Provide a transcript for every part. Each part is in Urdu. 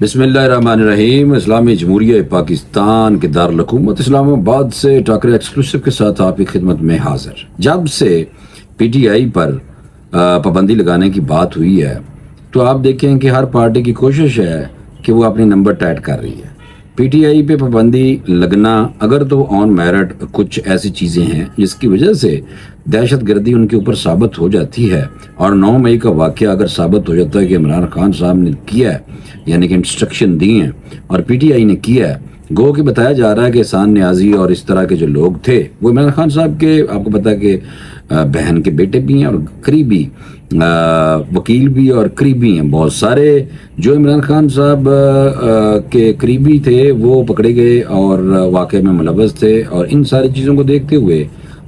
بسم اللہ الرحمن الرحیم۔ اسلامی جمہوریہ پاکستان کے دارالحکومت اسلام آباد سے ٹاکرے ایکسکلوسیو کے ساتھ آپ کی خدمت میں حاضر۔ جب سے پی ٹی آئی پر پابندی لگانے کی بات ہوئی ہے تو آپ دیکھیں کہ ہر پارٹی کی کوشش ہے کہ وہ اپنے نمبر ٹائٹ کر رہی ہے۔ پی ٹی آئی پہ پابندی لگنا اگر تو آن میرٹ کچھ ایسی چیزیں ہیں جس کی وجہ سے دہشت گردی ان کے اوپر ثابت ہو جاتی ہے، اور 9 مئی کا واقعہ اگر ثابت ہو جاتا ہے کہ عمران خان صاحب نے کیا ہے، یعنی کہ انسٹرکشن دی ہیں اور پی ٹی آئی نے کیا ہے، گو کہ بتایا جا رہا ہے کہ احسان نیازی اور اس طرح کے جو لوگ تھے وہ عمران خان صاحب کے، آپ کو پتا ہے کہ بہن کے بیٹے بھی ہیں اور قریبی وکیل بھی اور قریبی ہیں، بہت سارے جو عمران خان صاحب کے قریبی تھے وہ پکڑے گئے اور واقعے میں ملوث تھے۔ اور ان ساری چیزوں کو دیکھتے ہوئے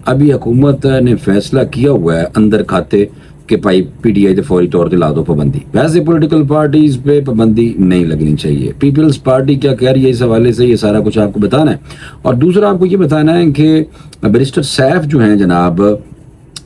ابھی حکومت نے فیصلہ کیا ہوا ہے اندر کھاتے کہ بھائی پی ٹی آئی تے فوری طور پہ لا دو پابندی۔ ویسے پولیٹیکل پارٹیز پہ پابندی نہیں لگنی چاہیے۔ پیپلز پارٹی کیا کہہ رہی ہے اس حوالے سے، یہ سارا کچھ آپ کو بتانا ہے۔ اور دوسرا آپ کو یہ بتانا ہے کہ بیرسٹر سیف جو ہیں جناب،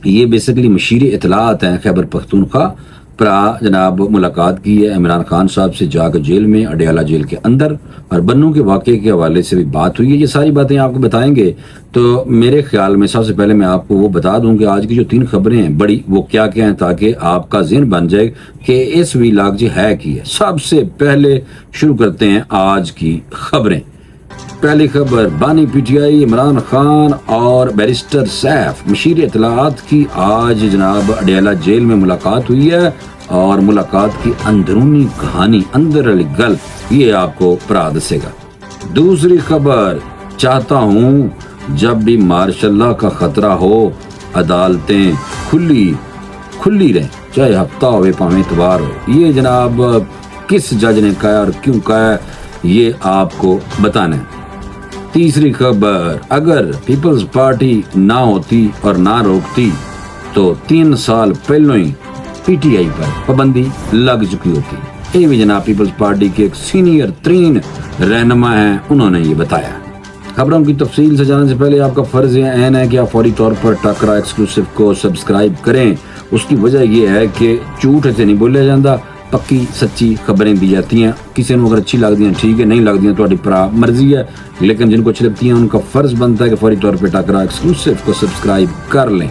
یہ بیسیکلی مشیر اطلاعات ہیں خیبر پختونخوا پرا جناب، ملاقات کی ہے عمران خان صاحب سے جا کر جیل میں، اڈیالہ جیل کے اندر، اور بنوں کے واقعے کے حوالے سے بھی بات ہوئی ہے۔ یہ ساری باتیں آپ کو بتائیں گے۔ تو میرے خیال میں سب سے پہلے میں آپ کو وہ بتا دوں کہ آج کی جو 3 خبریں ہیں بڑی، وہ کیا کیا ہیں، تاکہ آپ کا ذہن بن جائے کہ اس ویلاگ جی ہے کی ہے۔ سب سے پہلے شروع کرتے ہیں آج کی خبریں۔ پہلی خبر، بانی P T I Imran Khan اور بیرسٹر سیف مشیر اطلاعات کی آج جناب اڈیالہ جیل میں ملاقات ہوئی ہے، اور ملاقات کی اندرونی کہانی، اندر علی گل، یہ آپ کو پرا دسے گا۔ دوسری خبر، چاہتا ہوں جب بھی مارشاء اللہ کا خطرہ ہو عدالتیں کھلی رہیں، چاہے ہفتہ ہوئے پاویں اتوار ہو۔ یہ جناب کس جج نے کہا اور کیوں کہا ہے، یہ آپ کو بتانا ہے۔ تیسری خبر، اگر پیپلز پارٹی نہ ہوتی اور نہ روکتی تو 3 سال پہلوں ہی پی ٹی آئی پر پابندی لگ چکی ہوتی۔ یہ بھی جناب پیپلز پارٹی کے ایک سینئر ترین رہنما ہیں، انہوں نے یہ بتایا۔ خبروں کی تفصیل سے جانے سے پہلے آپ کا فرض عین ہے کہ آپ فوری طور پر ٹاکرا ایکسکلوسیو کو سبسکرائب کریں۔ اس کی وجہ یہ ہے کہ جھوٹ سے نہیں بولیا جاتا، پکی سچی خبریں دی جاتی ہیں۔ کسی نے اگر اچھی لگتی ہیں ٹھیک ہے، نہیں لگتی ہیں تو تہاڈی پرا مرضی ہے، لیکن جن کو اچھی لگتی ہیں ان کا فرض بنتا ہے کہ فوری طور پہ ٹاکرا ایکسکلوسیو کو سبسکرائب کر لیں۔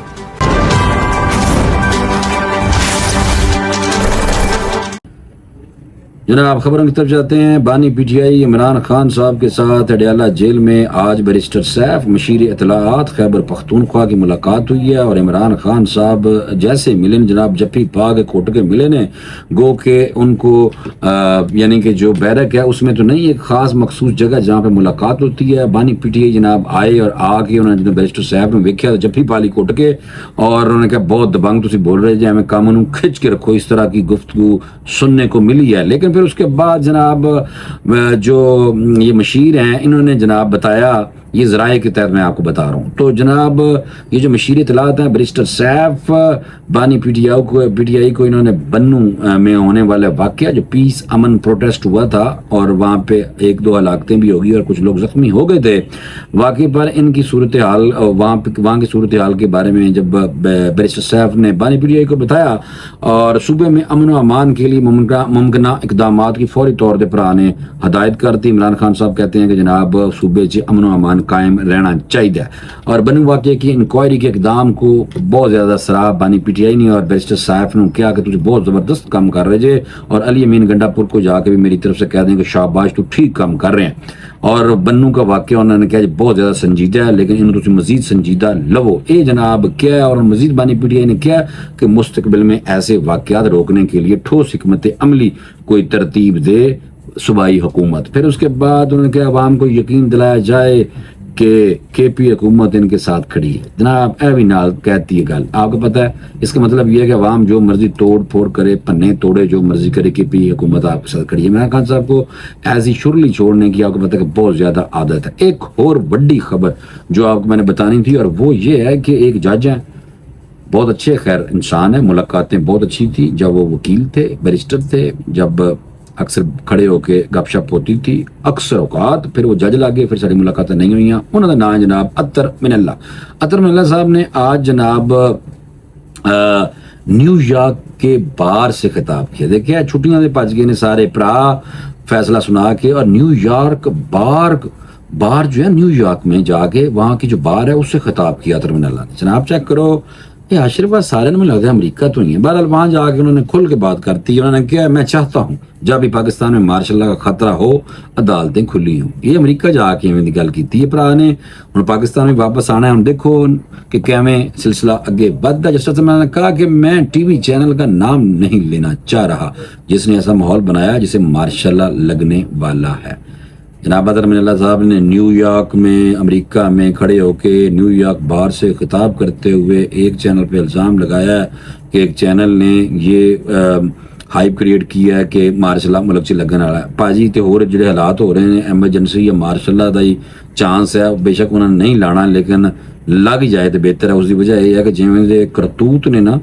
جناب خبروں کی طرف جاتے ہیں۔ بانی P T I Imran Khan صاحب کے ساتھ اڈیالہ جیل میں آج بیرسٹر سیف مشیر اطلاعات خیبر پختونخوا کی ملاقات ہوئی ہے، اور عمران خان صاحب جیسے ملے جناب، جفی پا کے کھوٹ کے ملے نے، گو کہ ان کو یعنی کہ جو بیرک ہے اس میں تو نہیں، ایک خاص مخصوص جگہ جہاں پہ ملاقات ہوتی ہے۔ بانی پی ٹی آئی جناب آئے اور آ کے انہوں نے بیرسٹر صاحب نے ویکھیا جفی پالی کھوٹ کے، اور انہوں نے کہا بہت دبنگ تسی بول رہے جی، ہمیں کام نوں کھچ کے رکھو، اس طرح کی گفتگو سننے کو ملی ہے۔ لیکن پھر اس کے بعد جناب جو یہ مشیر ہیں انہوں نے جناب بتایا، یہ ذرائع کے تحت میں آپ کو بتا رہا ہوں، تو جناب یہ جو مشیر اطلاعات ہیں بیرسٹر سیف بانی پی ٹی آئی کو انہوں نے بنوں میں ہونے والے واقعہ جو پیس امن پروٹیسٹ ہوا تھا، اور وہاں پہ 1-2 ہلاکتیں بھی ہوگی اور کچھ لوگ زخمی ہو گئے تھے، واقعے پر ان کی صورتحال، وہاں کی صورتحال کے بارے میں جب بیرسٹر سیف نے بانی پی ٹی آئی کو بتایا، اور صوبے میں امن و امان کے لیے ممکنہ اقدامات کی فوری طور پر آنے ہدایت کرتی۔ عمران خان صاحب کہتے ہیں کہ جناب صوبے سے امن و امان قائم رہنا چاہیے، اور بنو واقعے کی انکوائری کے اقدام کو بہت زیادہ سراہ بانی پی ٹی آئی نے اور بیرسٹر صاحب نے کیا کہ تجھے بہت زبردست کام کر رہے جے، اور علی امین گنڈا پور کو جا کے بھی میری طرف سے کہہ دیں کہ شاباش تو ٹھیک کام کر رہے ہیں۔ اور بنوں کا واقعہ انہوں نے کہا جی بہت زیادہ سنجیدہ ہے، لیکن انہوں نے مزید سنجیدہ لو اے جناب کیا ہے، اور مزید بانی پی ٹی آئی نے کیا کہ مستقبل میں ایسے واقعات روکنے کے لیے ٹھوس حکمت عملی کوئی ترتیب دے صوبائی حکومت۔ پھر اس کے بعد انہوں نے کہا عوام کو یقین دلایا جائے کہ کے پی حکومت ان کے ساتھ کھڑی ہے۔ جناب اے بھی نال کہتی ہے گل، آپ کو پتہ ہے اس کا مطلب یہ ہے کہ عوام جو مرضی توڑ پھوڑ کرے، پنے توڑے، جو مرضی کرے، کے پی حکومت آپ کے ساتھ کھڑی ہے۔ عمران خان صاحب کو ایسی شرلی چھوڑنے کی آپ کو پتہ ہے کہ بہت زیادہ عادت ہے۔ ایک اور بڑی خبر جو آپ کو میں نے بتانی تھی، اور وہ یہ ہے کہ ایک جج ہیں، بہت اچھے خیر انسان ہے، ملاقاتیں بہت اچھی تھی جب وہ وکیل تھے، بیرسٹر تھے، جب اکثر کھڑے ہو کے گپ شپ ہوتی تھی اکثر اوقات، پھر وہ جج لاگے، پھر ساری ملاقاتیں نہیں ہوئیں۔ انہوں کا نام جناب اطہر من اللہ صاحب نے آج جناب نیو یارک کے باہر سے خطاب کیا۔ دیکھیں چھٹیاں دے پج گئے نے سارے پرا، فیصلہ سنا کے اور نیو یارک بار جو ہے نیو یارک میں جا کے وہاں کی جو بار ہے اس سے خطاب کیا ترمین اللہ نے. جناب چیک کرو یہ اشرف سارے میں لگتا ہے امریکہ تو ہی ہے. بہرحال وہاں جا کے انہوں نے کھل کے بات کرتی ہے. انہوں نے کیا میں چاہتا ہوں جب بھی پاکستان میں مارشل لا کا خطرہ ہو عدالتیں کھلی ہوں. یہ امریکہ جا کے میں گل کی ہے پرا نے. ہوں پاکستان میں واپس آنا ہے. ہوں دیکھو کہ کیویں سلسلہ اگے بڑھتا ہے. جس طرح سے میں نے کہا کہ میں ٹی وی چینل کا نام نہیں لینا چاہ رہا جس نے ایسا ماحول بنایا جسے مارشل لا لگنے والا ہے. جناب ترمین اللہ صاحب نے نیو یارک میں امریکہ میں کھڑے ہو کے نیو یارک بار سے خطاب کرتے ہوئے ایک چینل پہ الزام لگایا ہے کہ ایک چینل نے یہ ہائپ کریٹ کیا ہے کہ مارشل لا ملک سے لگن والا ہے. پاجی تے ہور جڑے حالات ہو رہے ہیں ایمرجنسی یا مارشل لا دا ہی چانس ہے. بے شک انہوں نے نہیں لانا لیکن لگ جائے تو بہتر ہے. اس کی وجہ یہ ہے کہ جویں دے کرتوت نے نا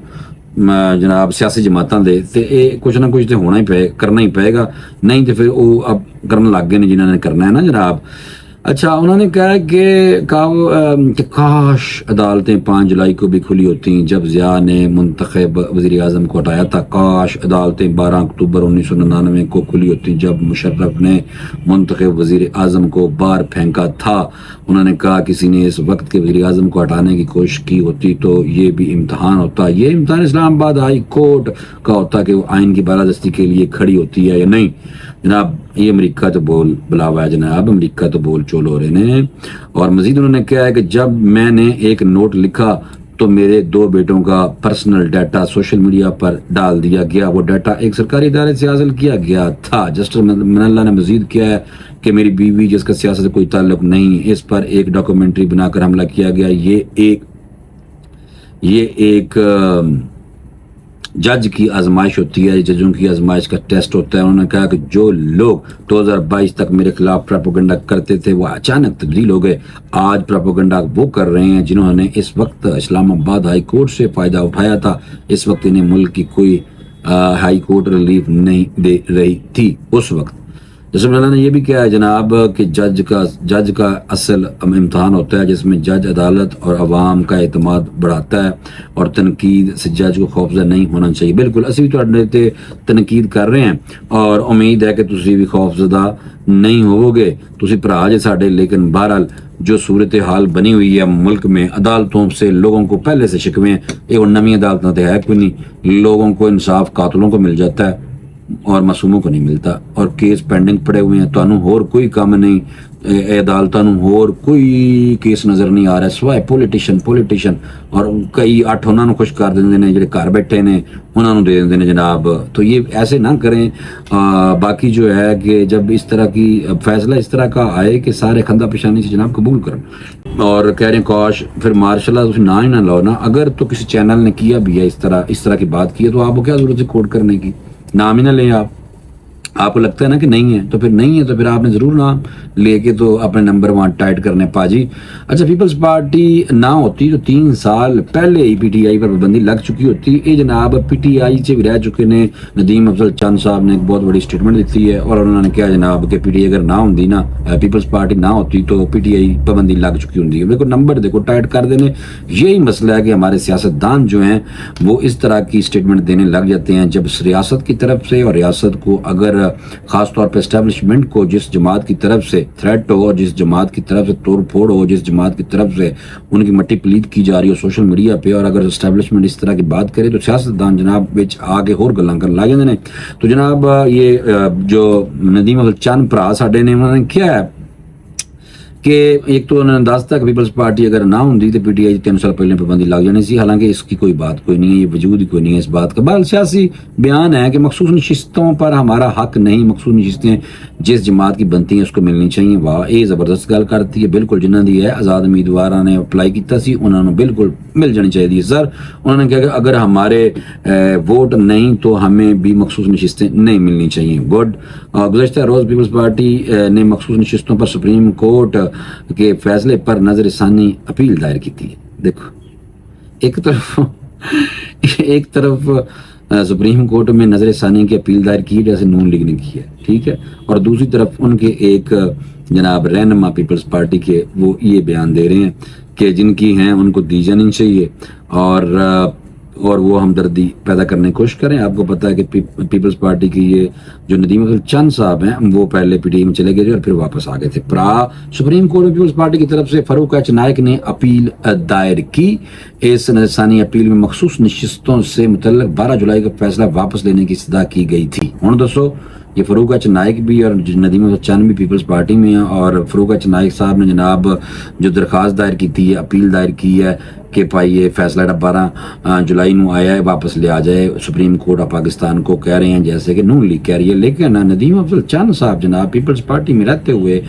جناب سیاسی جماعتاں دے تے اے کچھ نہ کچھ تے ہونا ہی کرنا ہی پائے گا. نہیں تو پھر وہ اب کرنے لگ گئے نے جنہوں نے کرنا ہے نا جناب. اچھا انہوں نے کہا کہ کاش عدالتیں 5 جولائی کو بھی کھلی ہوتی جب ضیاء نے منتخب وزیر اعظم کو ہٹایا تھا. کاش عدالتیں 12 اکتوبر 1999 کو کھلی ہوتی جب مشرف نے منتخب وزیر اعظم کو باہر پھینکا تھا. انہوں نے کہا کسی نے اس وقت کے وزیر اعظم کو ہٹانے کی کوشش کی ہوتی تو یہ بھی امتحان ہوتا. یہ امتحان اسلام آباد ہائی کورٹ کا ہوتا کہ وہ آئین کی بالادستی کے لیے کھڑی ہوتی ہے یا نہیں. جناب یہ امریکہ تو بول بلاوا ہے جناب. امریکہ تو بول چول ہو رہے ہیں. اور مزید انہوں نے کہا ہے کہ جب میں نے ایک نوٹ لکھا تو میرے 2 بیٹوں کا پرسنل ڈیٹا سوشل میڈیا پر ڈال دیا گیا. وہ ڈیٹا ایک سرکاری ادارے سے حاصل کیا گیا تھا. جسٹس من اللہ نے مزید کیا ہے کہ میری بیوی جس کا سیاست سے کوئی تعلق نہیں اس پر ایک ڈاکومنٹری بنا کر حملہ کیا گیا. یہ ایک جج کی آزمائش ہوتی ہے. ججوں کی آزمائش کا ٹیسٹ ہوتا ہے. انہوں نے کہا کہ جو لوگ 2022 تک میرے خلاف پراپوگنڈا کرتے تھے وہ اچانک تبدیل ہو گئے. آج پراپوگنڈا وہ کر رہے ہیں جنہوں نے اس وقت اسلام آباد ہائی کورٹ سے فائدہ اٹھایا تھا. اس وقت انہیں ملک کی کوئی ہائی کورٹ ریلیف نہیں دے رہی تھی اس وقت. جیسے اللہ نے یہ بھی کہا ہے جناب کہ جج کا اصل امتحان ہوتا ہے جس میں جج عدالت اور عوام کا اعتماد بڑھاتا ہے اور تنقید سے جج کو خوفزدہ نہیں ہونا چاہیے. بالکل اسی بھی تھوڑے تنقید کر رہے ہیں اور امید ہے کہ تسی بھی خوفزدہ نہیں ہوو گے. تسی بھرا جے ساڈے. لیکن بہرحال جو صورتحال بنی ہوئی ہے ملک میں عدالتوں سے لوگوں کو پہلے سے شکوے ہیں. یہ نئی عدالتوں تو ہے کوئی نہیں. لوگوں کو انصاف قاتلوں کو مل جاتا ہے اور معصوموں کو نہیں ملتا اور کیس پینڈنگ پڑے ہوئے ہیں. تانوں ہور کوئی کام نہیں. عدالتاں نوں ہور کوئی کیس نظر نہیں آ رہا سوائے پولیٹیشن اور کئی 8 انہاں نوں خوش کر دیندے نے جڑے گھر بیٹھے نے انہاں نوں دے دیندے نے جناب. تو یہ ایسے نہ کریں. باقی جو ہے کہ جب اس طرح کی فیصلہ اس طرح کا آئے کہ سارے خندہ پیشانی سے جناب قبول کریں اور کہہ رہے ہیں کاش پھر مارشل لا تسی نہ ہی نہ لاؤ نا. اگر تو کسی چینل نے کیا بھی ہے اس طرح کی بات کی ہے تو آپ کو کیا ضرورت ہے کوٹ کرنے کی. نام ہی نہ لیں. آپ کو لگتا ہے نا کہ نہیں ہے تو پھر نہیں ہے تو پھر آپ نے ضرور نام لے کے تو اپنے نمبر وہاں ٹائٹ کرنے پاجی. اچھا پیپلز پارٹی نہ ہوتی تو 3 سال پہلے ہی پی ٹی آئی پر پابندی لگ چکی ہوتی. یہ جناب پی ٹی آئی سے بھی رہ چکے نے. ندیم افضل چند صاحب نے ایک بہت بڑی سٹیٹمنٹ دیتی ہے اور انہوں نے کہا جناب کہ پی ٹی آئی اگر نہ ہوتی نا پیپلز پارٹی نہ ہوتی تو پی ٹی آئی پابندی لگ چکی ہوتی ہے. دیکھو نمبر دیکھو ٹائٹ کر دینے. یہی مسئلہ ہے کہ ہمارے سیاستدان جو ہیں وہ اس طرح کی سٹیٹمنٹ دینے لگ جاتے ہیں جب ریاست کی طرف سے اور ریاست کو اگر خاص طور پہ اسٹیبلشمنٹ کو جس جماعت کی طرف سے تھریٹ ہو اور جس جماعت کی طرف سے توڑ پھوڑ ہو جس جماعت کی طرف سے ان کی مٹی پلید کی جا رہی ہو سوشل میڈیا پہ اور اگر اسٹیبلشمنٹ اس طرح کی بات کرے تو سیاستدان جناب بچ آگے ہور گلاں کر لا جاندے نے. تو جناب یہ جو ندیم افضل چند بھرا ساڈے نے انہوں نے کیا ہے کہ ایک تو انہوں نے دس تک پیپلز پارٹی اگر نہ ہوتی تو پی ٹی آئی 3 سال پہلے پابندی لگ جانی سی. حالانکہ اس کی کوئی بات کوئی نہیں ہے. یہ وجود ہی کوئی نہیں ہے اس بات کا. بہرحال سیاسی بیان ہے کہ مخصوص نشستوں پر ہمارا حق نہیں. مخصوص نشستیں جس جماعت کی بنتی ہیں اس کو ملنی چاہیے. واہ یہ زبردست گل کرتی ہے. بالکل جنہوں دی ہے آزاد امیدواراں نے اپلائی کیتا سی انہوں نے بالکل مل جانی چاہیے سر. انہوں نے کہا کہ اگر ہمارے ووٹ نہیں تو ہمیں بھی مخصوص نشستیں نہیں ملنی چاہیے. گڈ. گزشتہ روز پیپلز پارٹی نے مخصوص نشستوں پر سپریم کورٹ کے فیصلے پر نظر ثانی اپیل دائر کی تھی. دیکھو ایک طرف سپریم کورٹ میں نظر ثانی کی اپیل دائر کی جیسے نون لیگ نے کی ہے ٹھیک ہے اور دوسری طرف ان کے ایک جناب رہنما پیپلز پارٹی کے وہ یہ بیان دے رہے ہیں کہ جن کی ہیں ان کو دی جانی چاہیے اور اور وہ ہمدردی پیدا کرنے کی کوشش کریں. آپ کو پتہ ہے کہ پیپلز پارٹی کی یہ جو ندیم افضل چند صاحب ہیں وہ پہلے پی ٹی آئی میں چلے گئے تھے اور پھر واپس آ گئے تھے. سپریم کورٹ میں پیپلز پارٹی کی طرف سے فاروق ایچ نائک نے اپیل دائر کی. اس ثانی اپیل میں مخصوص نشستوں سے متعلق 12 جولائی کا فیصلہ واپس لینے کی استدعا کی گئی تھی. ہوں دسو یہ فاروق ایچ نائک بھی اور ندیم افضل چند بھی پیپلز پارٹی میں ہیں, اور فاروق ایچ نائک صاحب نے جناب جو درخواست دائر کی تھی, اپیل دائر کی ہے کہ بھائی یہ فیصلہ 12 جولائی نو آیا ہے واپس لے آ جائے. سپریم کورٹ آف پاکستان کو کہہ رہے ہیں جیسے کہ نون لیگ کہہ رہی ہے, لیکن ندیم افضل چند صاحب جناب پیپلز پارٹی میں رہتے ہوئے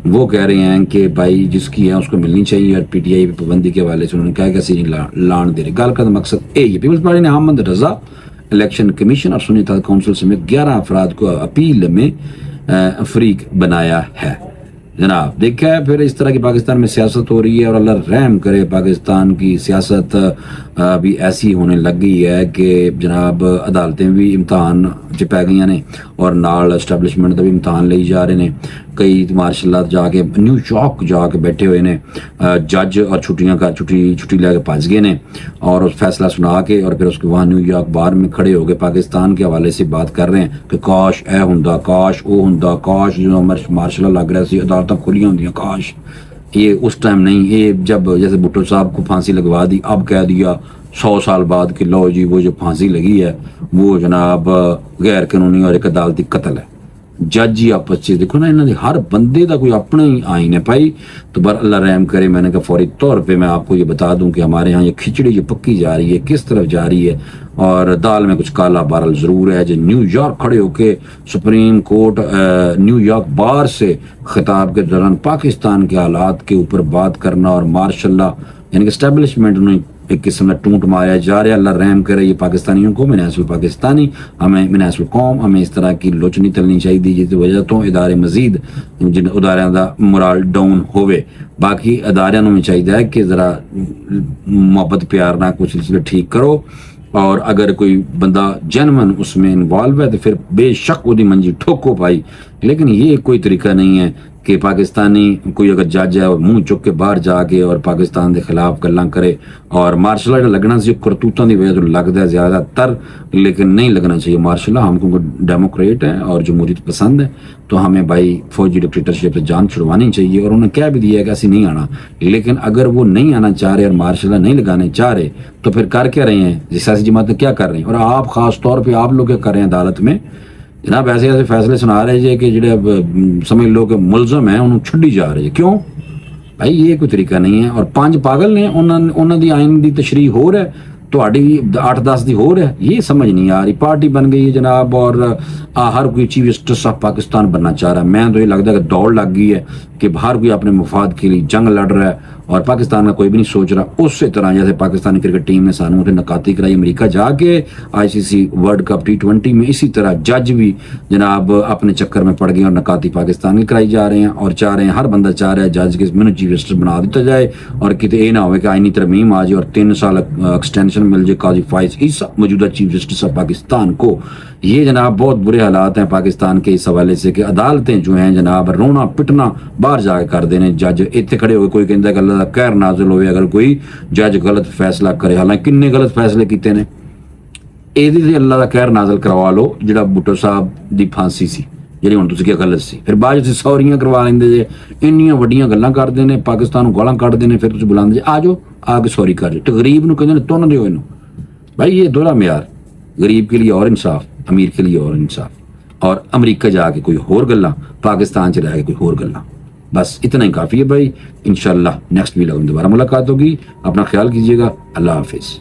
وہ کہہ رہے ہیں کہ بھائی جس کی ہے اس کو ملنی چاہیے, اور پی ٹی آئی پہ پابندی کے حوالے سے انہوں نے کہا کہ اسی لان دے رہے. گل کا مقصد یہ پیپلز پارٹی نے احمد رضا الیکشن کمیشن اور سنی اتحاد کونسل سمیت 11 افراد کو اپیل میں فریق بنایا ہے. جناب دیکھا ہے پھر اس طرح کی پاکستان میں سیاست ہو رہی ہے, اور اللہ رحم کرے پاکستان کی سیاست بھی ایسی ہونے لگ گئی ہے کہ جناب عدالتیں بھی امتحان چپا گئی نے, اور نال اسٹیبلشمنٹ کا بھی امتحان لئی جا رہے ہیں. کئی ماشاء اللہ جا کے نیو یارک جا کے بیٹھے ہوئے نے جج, اور چھٹی لے کے پھنس گئے نے, اور اس فیصلہ سنا کے اور پھر اس کے وہاں نیو یارک بار میں کھڑے ہو کے پاکستان کے حوالے سے بات کر رہے ہیں کہ کاش اے ہوندا, کاش او ہوندا, کاش جو مارشل اللہ لگ رہا سی عدالتیں کھلیاں ہوندیاں, کاش. یہ اس ٹائم نہیں, یہ جب جیسے بھٹو صاحب کو پھانسی لگوا دی, اب کہہ دیا 100 سال بعد کہ لو جی وہ جو پھانسی لگی ہے وہ جناب غیر قانونی اور ایک عدالتی قتل ہے. جج ہی آپس چیز دیکھو نا, انہوں نے ہر بندے دا کوئی اپنا ہی آئین ہے پائی. تو بر اللہ رحم کرے, میں نے کہا فوری طور پہ میں آپ کو یہ بتا دوں کہ ہمارے ہاں یہ کھچڑی جو پکی جا رہی ہے کس طرف جا رہی ہے, اور دال میں کچھ کالا بارل ضرور ہے. جو نیو یارک کھڑے ہو کے سپریم کورٹ نیو یارک بار سے خطاب کے دوران پاکستان کے حالات کے اوپر بات کرنا, اور ماشاء اللہ یعنی کہ اسٹیبلشمنٹ نے ایک قسم میں ٹونٹ ماریا جا رہا ہے. اللہ رحم کرے یہ پاکستانیوں کو, میں نسل پاکستانی, ہمیں نسل قوم, ہمیں اس طرح کی لوچ نہیں تلنی چاہیے جس کی وجہ تو ادارے مزید جن اداروں کا مورال ڈاؤن ہوئے. باقی اداروں میں چاہیے کہ ذرا محبت پیار نہ کچھ سلسلے ٹھیک کرو, اور اگر کوئی بندہ جنمن اس میں انوالو ہے تو پھر بے شک وہ دی منجی ٹھوکو پائی. لیکن یہ کوئی طریقہ نہیں ہے کہ پاکستانی کوئی اگر جج ہے اور منہ چک کے باہر جا کے اور پاکستان کے خلاف گلاں کرے, اور مارشل اللہ لگنا سی کرتوتوں کی وجہ تو لگتا ہے زیادہ تر, لیکن نہیں لگنا چاہیے. مارشل اللہ ہم کو ڈیموکریٹ ہیں اور جمہوریت پسند ہے, تو ہمیں بھائی فوجی ڈکٹیٹرشپ سے جان چھڑوانی چاہیے. اور انہوں نے کہہ بھی دیا ہے کہ ایسی نہیں آنا, لیکن اگر وہ نہیں آنا چاہ رہے اور مارشل اللہ نہیں لگانے چاہ رہے تو پھر کر کیا رہے ہیں, سیاسی جماعتیں کیا کر رہی ہیں, اور آپ خاص طور پہ آپ لوگ کیا کر رہے ہیں عدالت میں جناب ایسے ایسے فیصلے سنا رہے جی کہ جڑے سمجھ لو کہ ملزم ہیں انہوں چھڈی جا رہے. کیوں بھائی, یہ کوئی طریقہ نہیں ہے. اور 5 پاگل نے, انہوں دی آئین دی تشریح ہو رہا ہے, تو 8-10 دی ہو رہا ہے. یہ سمجھ نہیں آ رہی. پارٹی بن گئی ہے جناب, اور ہر کوئی چیف جسٹس آف پاکستان بننا چاہ رہا ہے. میں تو یہ لگتا ہے کہ دوڑ لگ گئی ہے کہ ہر کوئی اپنے مفاد کے لیے جنگ لڑ رہا ہے, اور پاکستان کا کوئی بھی نہیں سوچ رہا. اسی طرح جیسے پاکستانی کرکٹ ٹیم نے سانوں سے نکاتی کرائی امریکہ جا کے ICC ورلڈ کپ T20 میں, اسی طرح جج بھی جناب اپنے چکر میں پڑ گئے اور نکاتی پاکستان کی کرائی جا رہے ہیں, اور چاہ رہے ہیں ہر بندہ چاہ رہا ہے جج کے میں چیف جسٹس بنا دیتا جائے, اور کتے یہ نہ ہوئے کہ آئینی ترمیم آ جائے اور 3 سال ایکسٹینشن مل جائے قاضی فائز عیسیٰ موجودہ چیف جسٹس آف پاکستان کو. یہ جناب بہت برے حالات ہیں پاکستان کے اس حوالے سے کہ عدالتیں جو ہیں جناب رونا پٹنا باہر جا کے کر دینے. جج اتنے کھڑے ہوئے کوئی کہتا ہے کہ اللہ کا قہر نازل ہوئے اگر کوئی جج غلط فیصلہ کرے. حالانکہ کنے غلط فیصلے کیتے نے, یہ اللہ کا قہر نازل کروا لو. جڑا بھٹو صاحب دی پھانسی سی جی ہوں تھی غلط سی, پھر بعد سے سوریاں کروا لیں جی, انیاں وڈیاں گلاں کرتے ہیں پاکستان کو گالاں کٹ دیں, پھر تھی بلا جی آ جاؤ آ کے سوری کر جاؤ. تو غریب نو کہتے تن دو بھائی, یہ دوہرا معیار. غریب کے لیے اور انصاف, امیر کے لیے اور انصاف, اور امریکہ جا کے کوئی ہور گلاں, پاکستان چ رہ کے کوئی ہور گلاں. بس اتنا ہی کافی ہے بھائی. انشاءاللہ نیکسٹ ویڈیو میں دوبارہ ملاقات ہوگی. اپنا خیال کیجیے گا. اللہ حافظ.